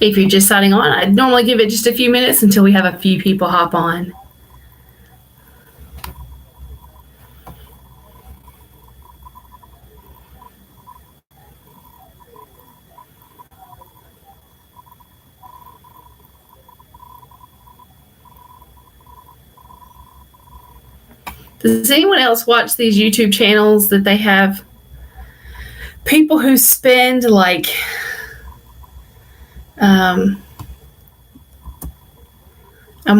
If you're just signing on, I'd normally give it just a few minutes until we have a few people hop on. Does anyone else watch these YouTube channels that they have people who spend like I'm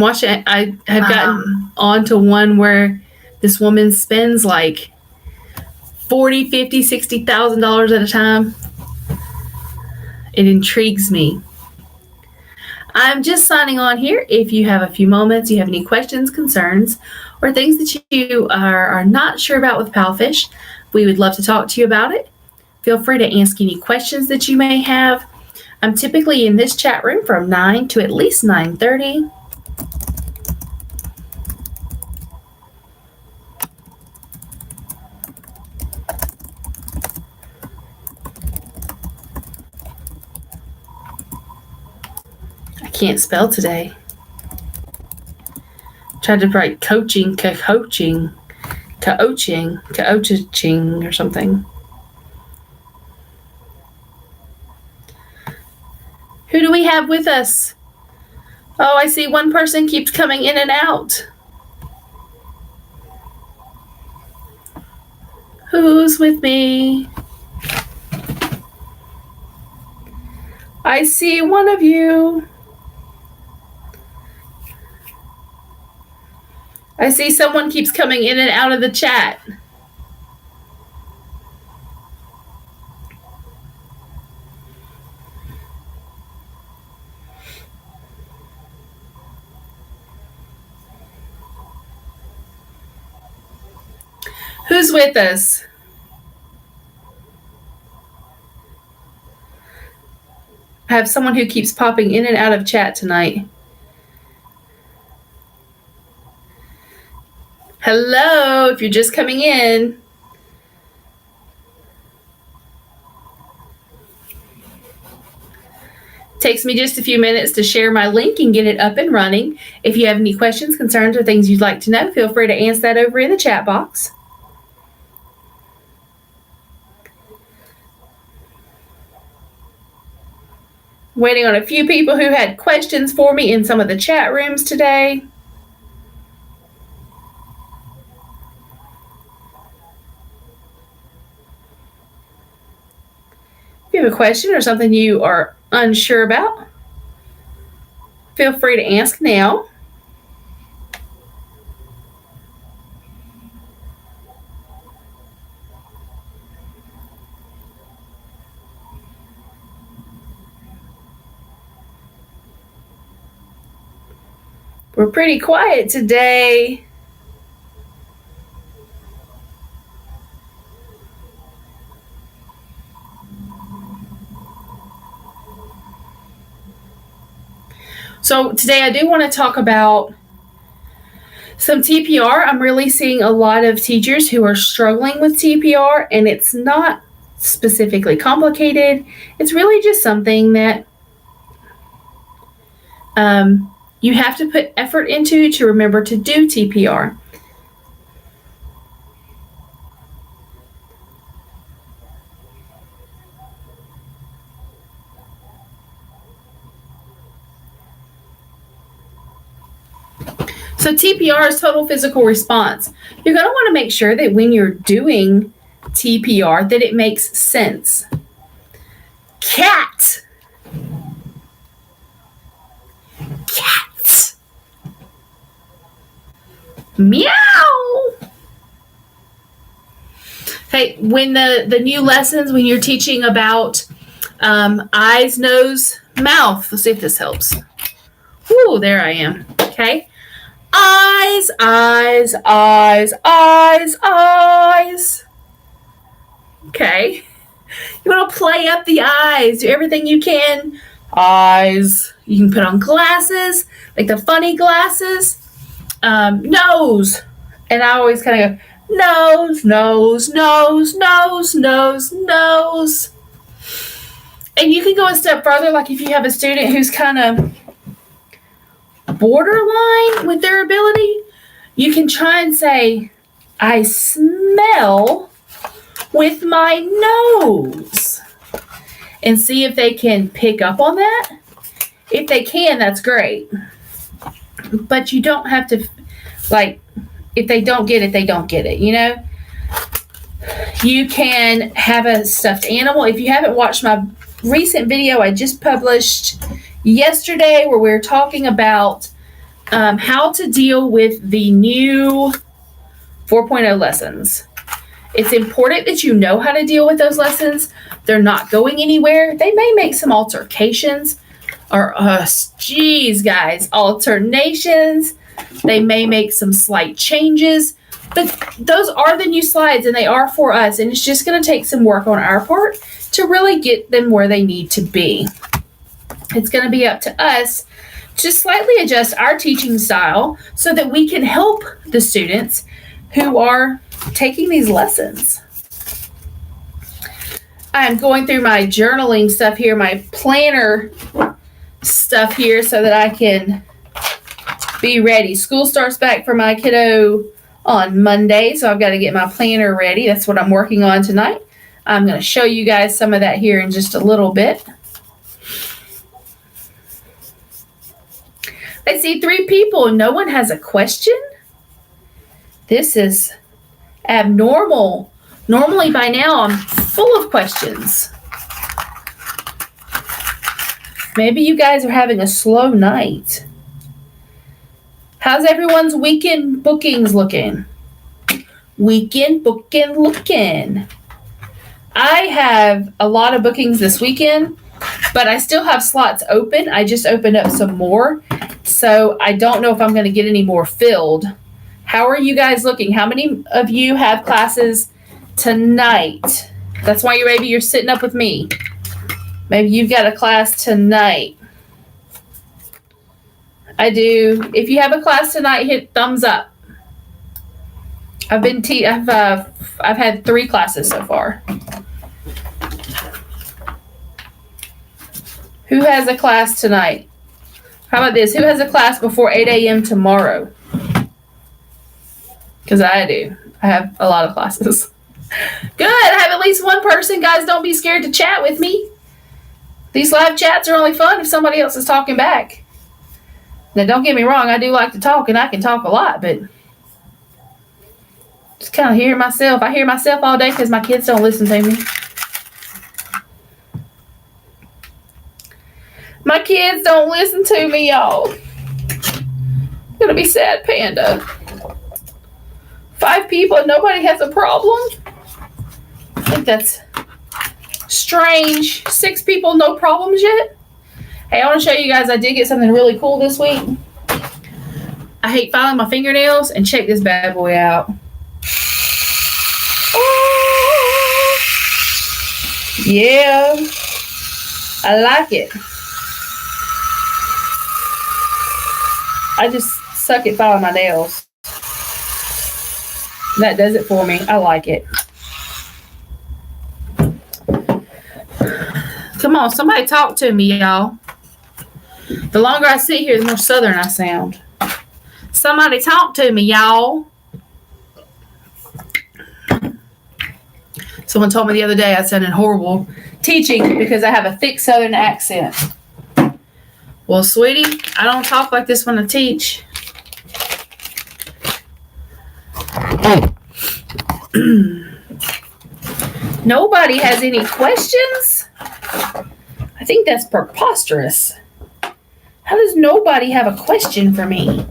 watching, I have gotten onto one where this woman spends like $40,000, $50,000, $60,000 at a time. It intrigues me. I'm just signing on here. If you have a few moments, you have any questions, concerns, or things that you are not sure about with Palfish, we would love to talk to you about it. Feel free to ask any questions that you may have. I'm typically in this chat room from 9 to at least 9:30. I can't spell today. Tried to write coaching or something. Who do we have with us? Oh, I see one person keeps coming in and out. Who's with me? I see one of you. I see someone keeps coming in and out of the chat. Who's with us? I have someone who keeps popping in and out of chat tonight. Hello, if you're just coming in. Takes me just a few minutes to share my link and get it up and running. If you have any questions, concerns, or things you'd like to know, feel free to answer that over in the chat box. Waiting on a few people who had questions for me in some of the chat rooms today. If you have a question or something you are unsure about, feel free to ask now. We're pretty quiet today. So today I do want to talk about some TPR. I'm really seeing a lot of teachers who are struggling with TPR, and it's not specifically complicated. It's really just something that you have to put effort into to remember to do TPR. So TPR is total physical response. You're going to want to make sure that when you're doing TPR that it makes sense. Cat. Meow. Okay, when the new lessons, when you're teaching about eyes, nose, mouth. Let's see if this helps. Whoo, there I am. Okay. Eyes, eyes, eyes, eyes, eyes. Okay. You want to play up the eyes. Do everything you can. Eyes. You can put on glasses, like the funny glasses. Nose. And I always kind of go, nose, nose, nose, nose, nose, nose. And you can go a step further, like if you have a student who's kind of borderline with their ability, you can try and say, I smell with my nose, and see if they can pick up on that. If they can, that's great. But you don't have to, like, if they don't get it, they don't get it, you know? You can have a stuffed animal. If you haven't watched my recent video I just published yesterday where we were talking about how to deal with the new 4.0 lessons. It's important that you know how to deal with those lessons. They're not going anywhere. They may make some altercations or, alternations. They may make some slight changes, but those are the new slides and they are for us. And it's just going to take some work on our part to really get them where they need to be. It's going to be up to us to slightly adjust our teaching style so that we can help the students who are taking these lessons. I'm going through my journaling stuff here, my planner stuff here, so that I can be ready. School starts back for my kiddo on Monday, so I've got to get my planner ready. That's what I'm working on tonight. I'm going to show you guys some of that here in just a little bit. I see 3 people and no one has a question. This is abnormal. Normally by now I'm full of questions. Maybe you guys are having a slow night. How's everyone's weekend bookings looking? Weekend booking looking. I have a lot of bookings this weekend, but I still have slots open. I just opened up some more, so I don't know if I'm going to get any more filled. How are you guys looking? How many of you have classes tonight? That's why maybe you're sitting up with me. Maybe you've got a class tonight. I do. If you have a class tonight, hit thumbs up. I've had 3 classes so far. Who has a class tonight? How about this? Who has a class before 8 a.m. tomorrow? Because I do. I have a lot of classes. Good. I have at least one person. Guys, don't be scared to chat with me. These live chats are only fun if somebody else is talking back. Now, don't get me wrong. I do like to talk, and I can talk a lot, but just kind of hear myself. I hear myself all day because my kids don't listen to me. My kids don't listen to me, y'all. I'm going to be sad, Panda. 5 people and nobody has a problem? I think that's strange. 6 people, no problems yet? Hey, I want to show you guys I did get something really cool this week. I hate filing my fingernails, and check this bad boy out. Oh, yeah. I like it. I just suck at filing my nails. That does it for me. I like it. Come on, somebody talk to me, y'all. The longer I sit here, the more southern I sound. Somebody talk to me, y'all. Someone told me the other day I sounded horrible teaching because I have a thick southern accent. Well, sweetie, I don't talk like this when I teach. Nobody has any questions? I think that's preposterous. How does nobody have a question for me?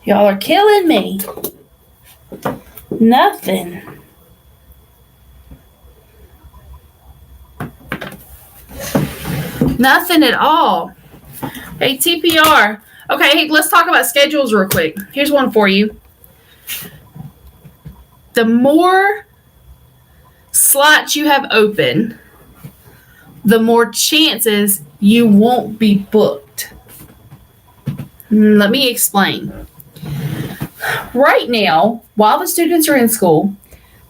Y'all are killing me. Nothing. Nothing at all. Hey, TPR. Okay, hey, let's talk about schedules real quick. Here's one for you. The more slots you have open, the more chances you won't be booked. Let me explain. Right now, while the students are in school,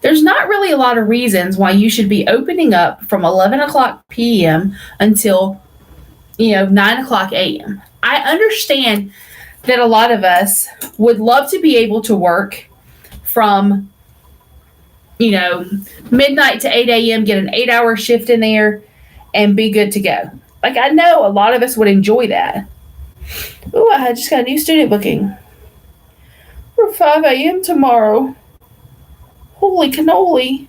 There's not really a lot of reasons why you should be opening up from 11 o'clock p.m. until 9 o'clock a.m. I understand that a lot of us would love to be able to work from midnight to 8 a.m., get an 8-hour shift in there, and be good to go. Like, I know a lot of us would enjoy that. Ooh, I just got a new student booking for 5 a.m. tomorrow. Holy cannoli.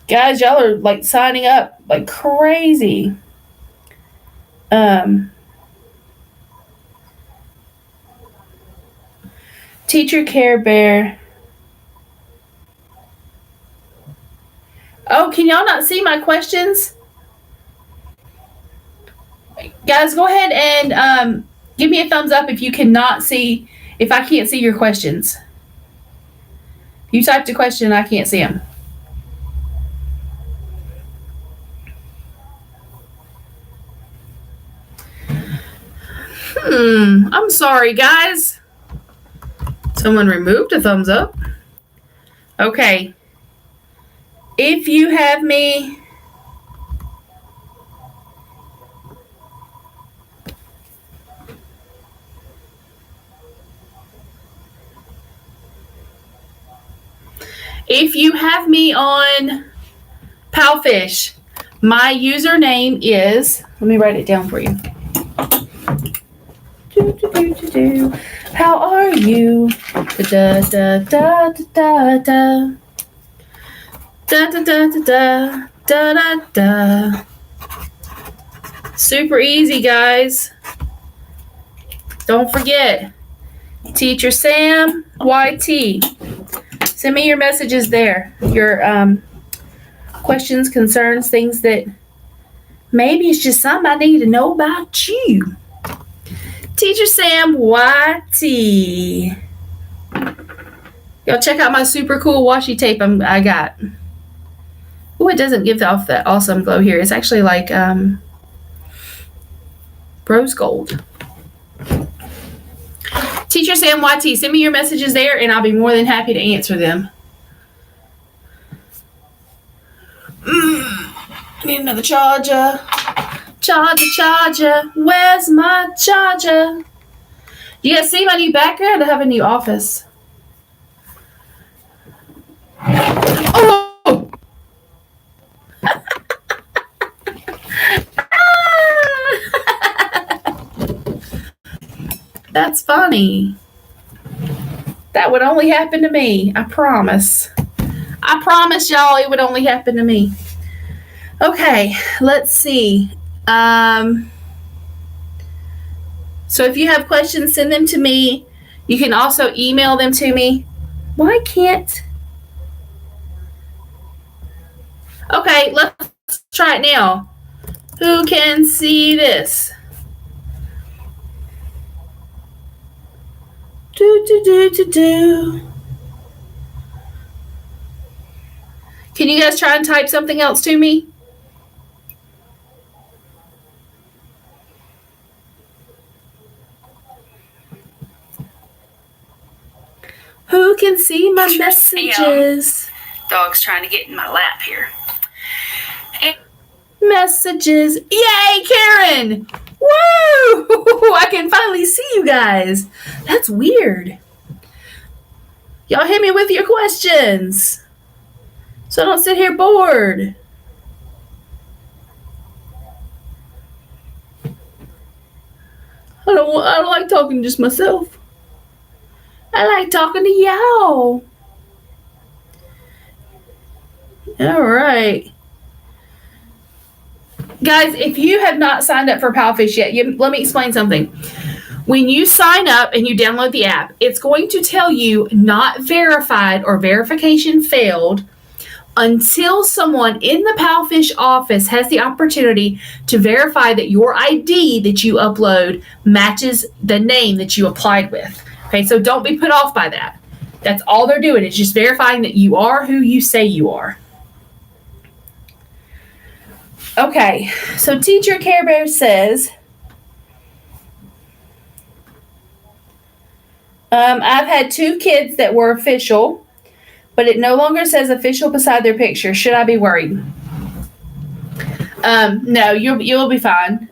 Guys, y'all are like signing up like crazy. Teacher Care Bear. Oh, can y'all not see my questions? Guys, go ahead and give me a thumbs up if I can't see your questions. If you typed a question and I can't see them. I'm sorry, guys. Someone removed a thumbs up. Okay. If you have me... If you have me on Palfish, my username is... Let me write it down for you. How are you? Da da da da da da da da da da da da. Super easy, guys. Don't forget, Teacher Sam YT. Send me your messages there. Your questions, concerns, things that maybe it's just something I need to know about you. Teacher Sam YT. Y'all check out my super cool washi tape I got. Oh, it doesn't give off that awesome glow here. It's actually like rose gold. Teacher Sam YT, send me your messages there and I'll be more than happy to answer them. Need another charger. Charger, where's my charger? You guys see my new background? I have a new office. Oh! That's funny. That would only happen to me. I promise. I promise y'all it would only happen to me. Okay, let's see. So if you have questions, send them to me. You can also email them to me. Why can't... Okay, let's try it now. Who can see this? Can you guys try and type something else to me? Who can see my messages? Dog's trying to get in my lap here. Messages. Yay, Karen! Woo! I can finally see you guys. That's weird. Y'all hit me with your questions, so I don't sit here bored. I don't like talking to just myself. I like talking to y'all. All right. Guys, if you have not signed up for Palfish yet, let me explain something. When you sign up and you download the app, it's going to tell you not verified or verification failed until someone in the Palfish office has the opportunity to verify that your ID that you upload matches the name that you applied with. Okay, so don't be put off by that. That's all they're doing. It's just verifying that you are who you say you are. Okay, so Teacher Care Bear says, I've had 2 kids that were official. but it no longer says official beside their picture. Should I be worried? No, you'll be fine.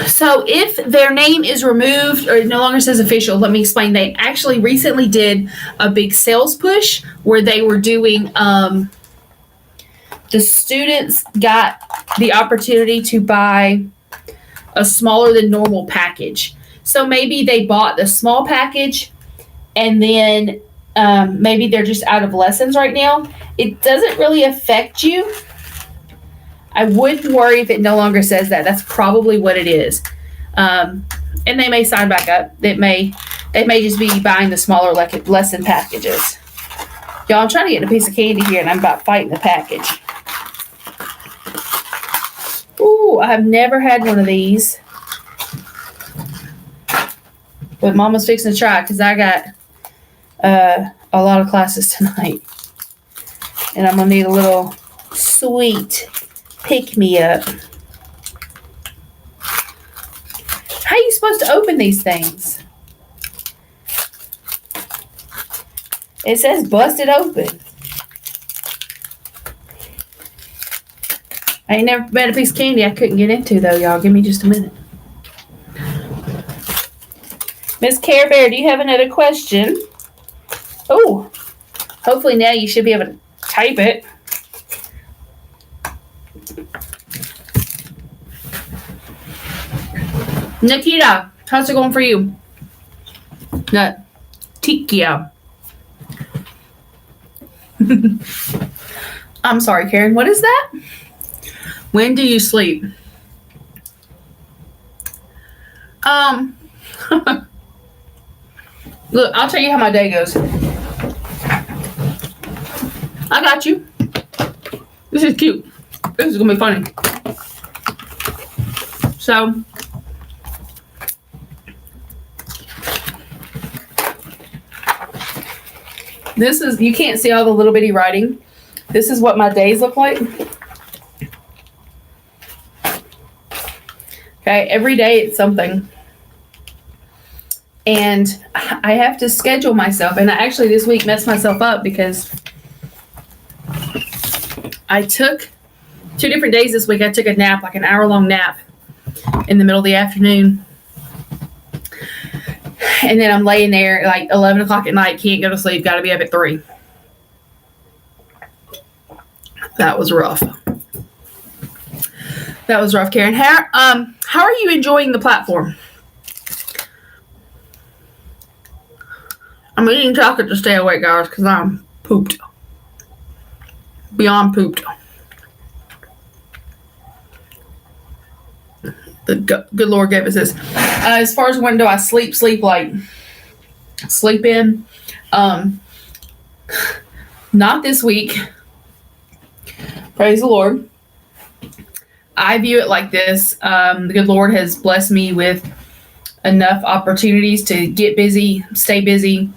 So if their name is removed or it no longer says official, let me explain. They actually recently did a big sales push where they were doing, the students got the opportunity to buy a smaller than normal package. So maybe they bought the small package and then maybe they're just out of lessons right now. It doesn't really affect you. I wouldn't worry if it no longer says that. That's probably what it is. And they may sign back up. They may just be buying the smaller lesson packages. Y'all, I'm trying to get a piece of candy here, and I'm about fighting the package. Ooh, I have never had one of these. But Mama's fixing to try because I got a lot of classes tonight. And I'm going to need a little sweet pick-me-up. How are you supposed to open these things? It says busted open. I ain't never met a piece of candy I couldn't get into, though, y'all. Give me just a minute. Miss Care Bear, do you have another question? Oh, hopefully now you should be able to type it. Nikita, how's it going for you? Tikia. I'm sorry, Karen. What is that? When do you sleep? Look, I'll tell you how my day goes. I got you. This is cute. This is gonna be funny. So, this is, you can't see all the little bitty writing. This is what my days look like. Okay, every day it's something. And I have to schedule myself. And I actually this week messed myself up because I took 2 different days this week. I took a nap, like an hour-long nap in the middle of the afternoon. And then I'm laying there like 11 o'clock at night, can't go to sleep, got to be up at 3. That was rough. That was rough, Karen. How are you enjoying the platform? I'm eating chocolate to stay awake, guys, because I'm pooped. Beyond pooped. The good Lord gave us this. As far as when do I sleep like sleep in, not this week. Praise the Lord. I view it like this. The good Lord has blessed me with enough opportunities to get busy, stay busy,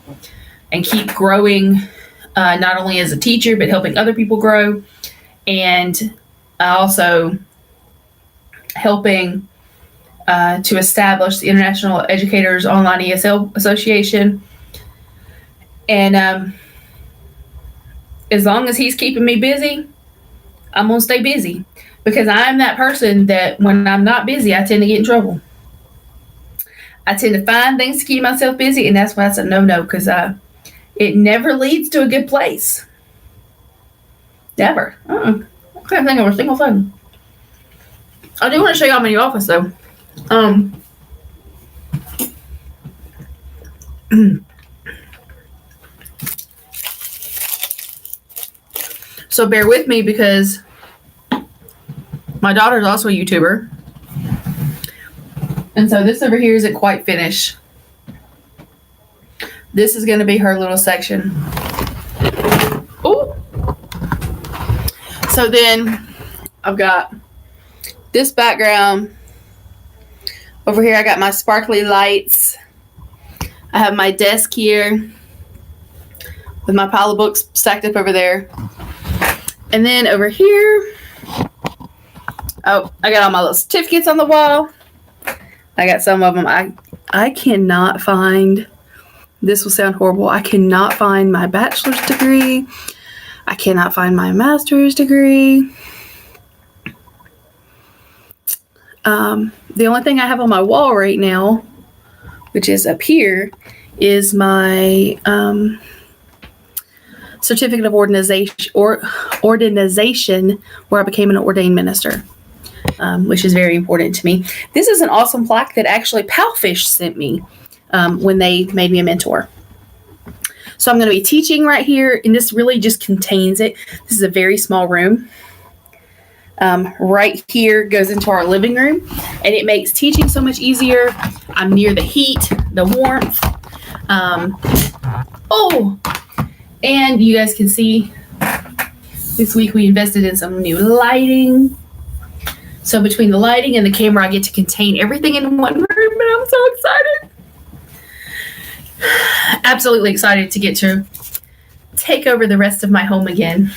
and keep growing, not only as a teacher, but helping other people grow. And also helping to establish the International Educators Online ESL Association. And as long as he's keeping me busy, I'm going to stay busy. Because I'm that person that when I'm not busy, I tend to get in trouble. I tend to find things to keep myself busy, and that's why it's a no-no, because it never leads to a good place. Never. I can't think of a single thing. I do want to show y'all my new office, though. So bear with me because my daughter's also a YouTuber. And so this over here isn't quite finished. This is going to be her little section. Oh. So then I've got this background. Over here I got my sparkly lights. I have my desk here with my pile of books stacked up over there. And then over here Oh, I got all my little certificates on the wall. I got some of them. I cannot find, this will sound horrible, I cannot find my bachelor's degree. I cannot find my master's degree. The only thing I have on my wall right now, which is up here, is my certificate of organization where I became an ordained minister, which is very important to me. This is an awesome plaque that actually Palfish sent me when they made me a mentor. So I'm going to be teaching right here, and this really just contains it. This is a very small room. Right here goes into our living room, and it makes teaching so much easier. I'm near the heat, the warmth. And you guys can see this week we invested in some new lighting. So between the lighting and the camera, I get to contain everything in one room, and I'm so excited. Absolutely excited to get to take over the rest of my home again.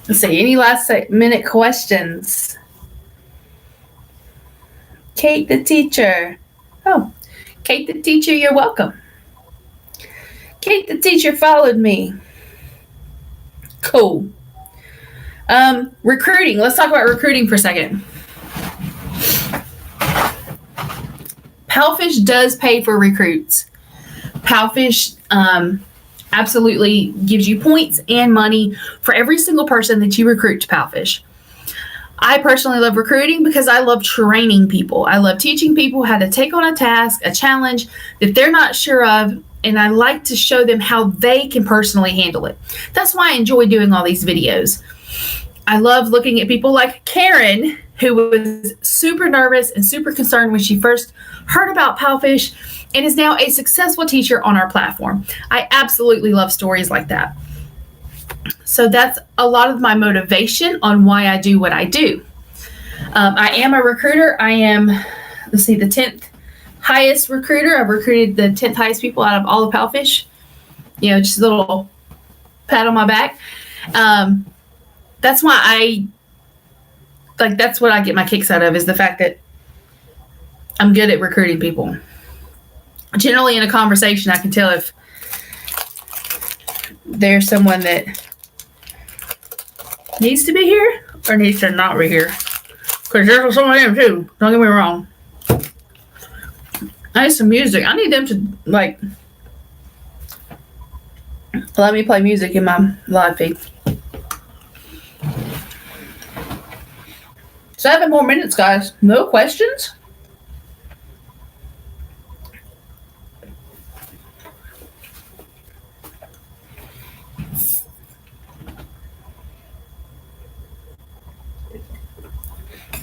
Let's see, any last minute questions? Kate the teacher. Oh, Kate the teacher, you're welcome. Kate the teacher followed me. Cool. Recruiting. Let's talk about recruiting for a second. Palfish does pay for recruits. Palfish absolutely gives you points and money for every single person that you recruit to Palfish. I personally love recruiting because I love training people. I love teaching people how to take on a task, a challenge that they're not sure of, and I like to show them how they can personally handle it. That's why I enjoy doing all these videos. I love looking at people like Karen, who was super nervous and super concerned when she first heard about Palfish and is now a successful teacher on our platform. I absolutely love stories like that. So that's a lot of my motivation on why I do what I do. I am a recruiter. I am, the 10th highest recruiter. I've recruited the 10th highest people out of all of Palfish. Just a little pat on my back. That's why that's what I get my kicks out of, is the fact that I'm good at recruiting people. Generally in a conversation, I can tell if there's someone that needs to be here or needs to not be here. Because there's some of them too. Don't get me wrong. I need some music. I need them to, let me play music in my live feed. 7 more minutes, guys. No questions?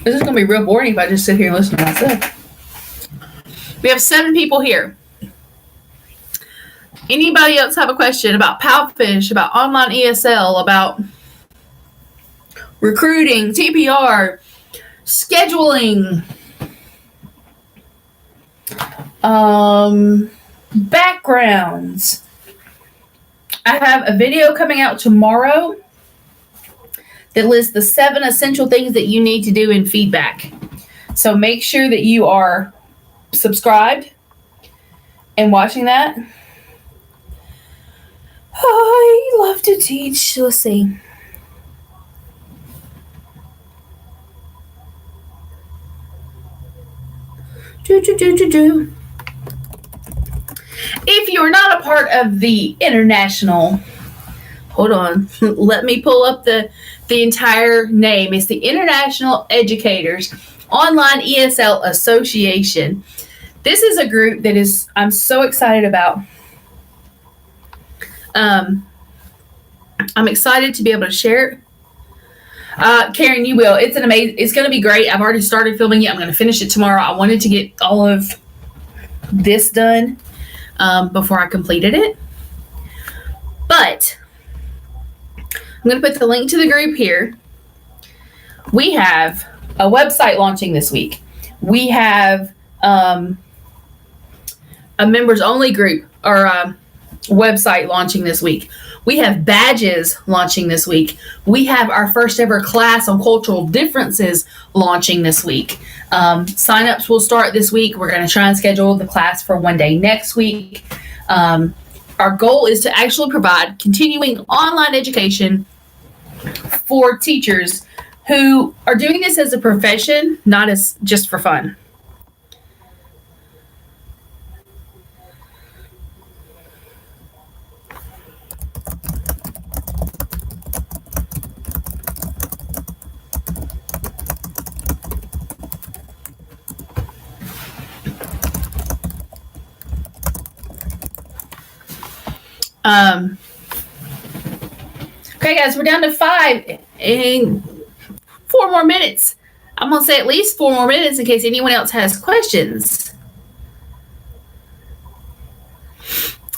This is going to be real boring if I just sit here and listen to myself. We have 7 people here. Anybody else have a question about Palfish, about online ESL, about recruiting, TPR, scheduling, backgrounds? I have a video coming out tomorrow that lists the 7 essential things that you need to do in feedback. So make sure that you are subscribed and watching that. I love to teach. Let's see. If you're not a part of the international, hold on, let me pull up the entire name. It's the International Educators Online ESL Association. This is a group that I'm so excited about. I'm excited to be able to share it. Karen, you will. It's going to be great. I've already started filming it. I'm going to finish it tomorrow. I wanted to get all of this done before I completed it. But I'm going to put the link to the group here. We have a website launching this week. We have a members only group, or website launching this week. We have badges launching this week. We have our first ever class on cultural differences launching this week. Sign-ups will start this week. We're going to try and schedule the class for one day next week. Our goal is to actually provide continuing online education for teachers who are doing this as a profession, not as just for fun. Okay, guys, we're down to 5 and 4 more minutes. I'm going to say at least 4 more minutes in case anyone else has questions.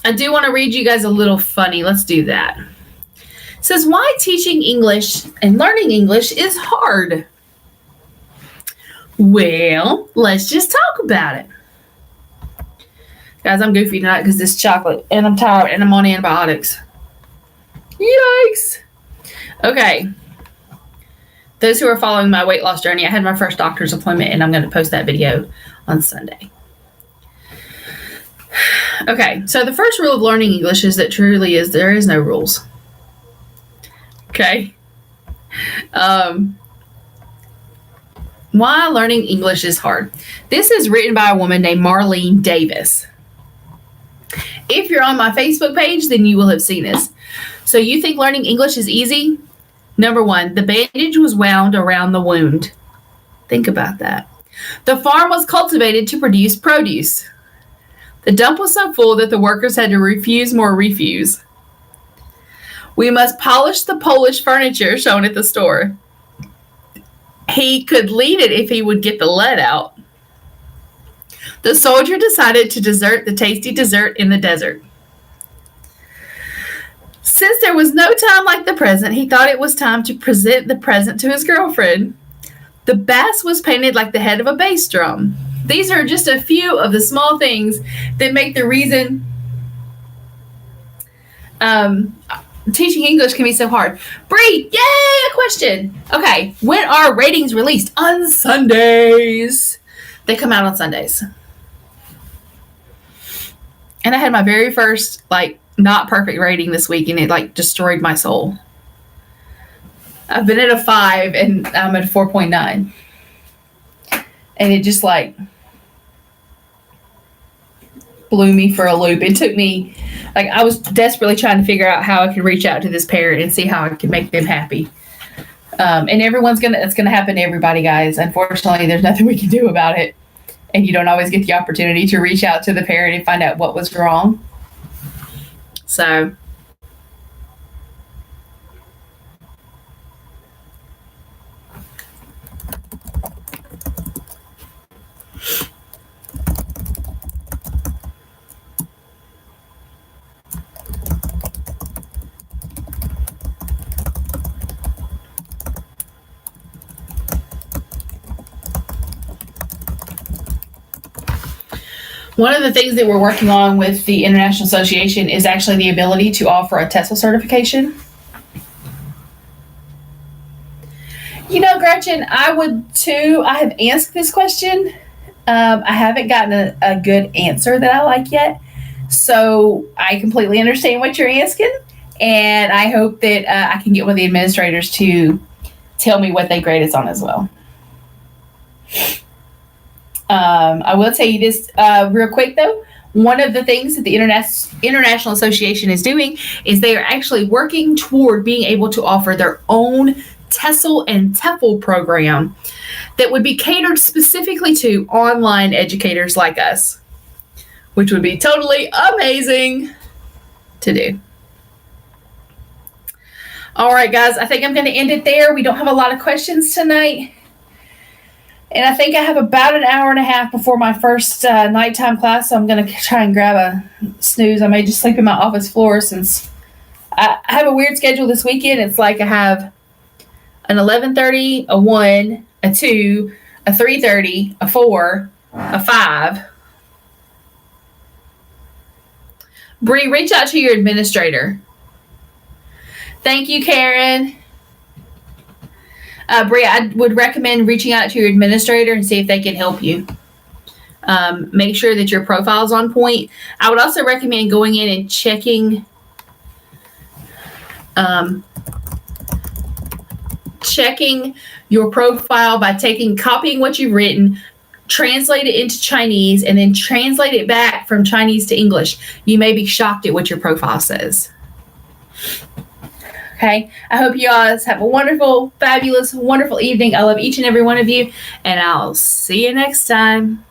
I do want to read you guys a little funny. Let's do that. It says, why teaching English and learning English is hard? Well, let's just talk about it. Guys, I'm goofy tonight because this chocolate, and I'm tired, and I'm on antibiotics. Yikes. Okay. Those who are following my weight loss journey, I had my first doctor's appointment, and I'm going to post that video on Sunday. Okay, so the first rule of learning English is that truly is there is no rules. Okay. Why learning English is hard. This is written by a woman named Marlene Davis. If you're on my Facebook page, then you will have seen this. So you think learning English is easy? Number 1, the bandage was wound around the wound. Think about that. The farm was cultivated to produce produce. The dump was so full that the workers had to refuse more refuse. We must polish the Polish furniture shown at the store. He could lead it if he would get the lead out. The soldier decided to desert the tasty dessert in the desert. Since there was no time like the present, he thought it was time to present the present to his girlfriend. The bass was painted like the head of a bass drum. These are just a few of the small things that make the reason teaching English can be so hard. Bree, yay, a question. Okay, when are ratings released? On Sundays. They come out on Sundays. And I had my very first, not perfect rating this week, and it, destroyed my soul. I've been at a 5, and I'm at a 4.9. And it just, blew me for a loop. It took me, I was desperately trying to figure out how I could reach out to this parent and see how I could make them happy. And it's going to happen to everybody, guys. Unfortunately, there's nothing we can do about it. And you don't always get the opportunity to reach out to the parent and find out what was wrong. So, one of the things that we're working on with the International Association is actually the ability to offer a TESOL certification. Gretchen, I would too. I have asked this question. I haven't gotten a good answer that I like yet. So I completely understand what you're asking. And I hope that I can get one of the administrators to tell me what they grade us on as well. I will tell you this real quick, though. One of the things that the International Association is doing is they are actually working toward being able to offer their own TESOL and TEFL program that would be catered specifically to online educators like us, which would be totally amazing to do. All right, guys, I think I'm going to end it there. We don't have a lot of questions tonight. And I think I have about an hour and a half before my first nighttime class, so I'm going to try and grab a snooze. I may just sleep in my office floor since I have a weird schedule this weekend. It's like I have an 11:30, a 1, a 2, a 3:30, a 4, a 5. Bree, reach out to your administrator. Thank you, Karen. Bree, I would recommend reaching out to your administrator and see if they can help you. Make sure that your profile's on point. I would also recommend going in and checking your profile by copying what you've written, translate it into Chinese, and then translate it back from Chinese to English. You may be shocked at what your profile says. Okay, I hope you guys have a wonderful, fabulous, wonderful evening. I love each and every one of you, and I'll see you next time.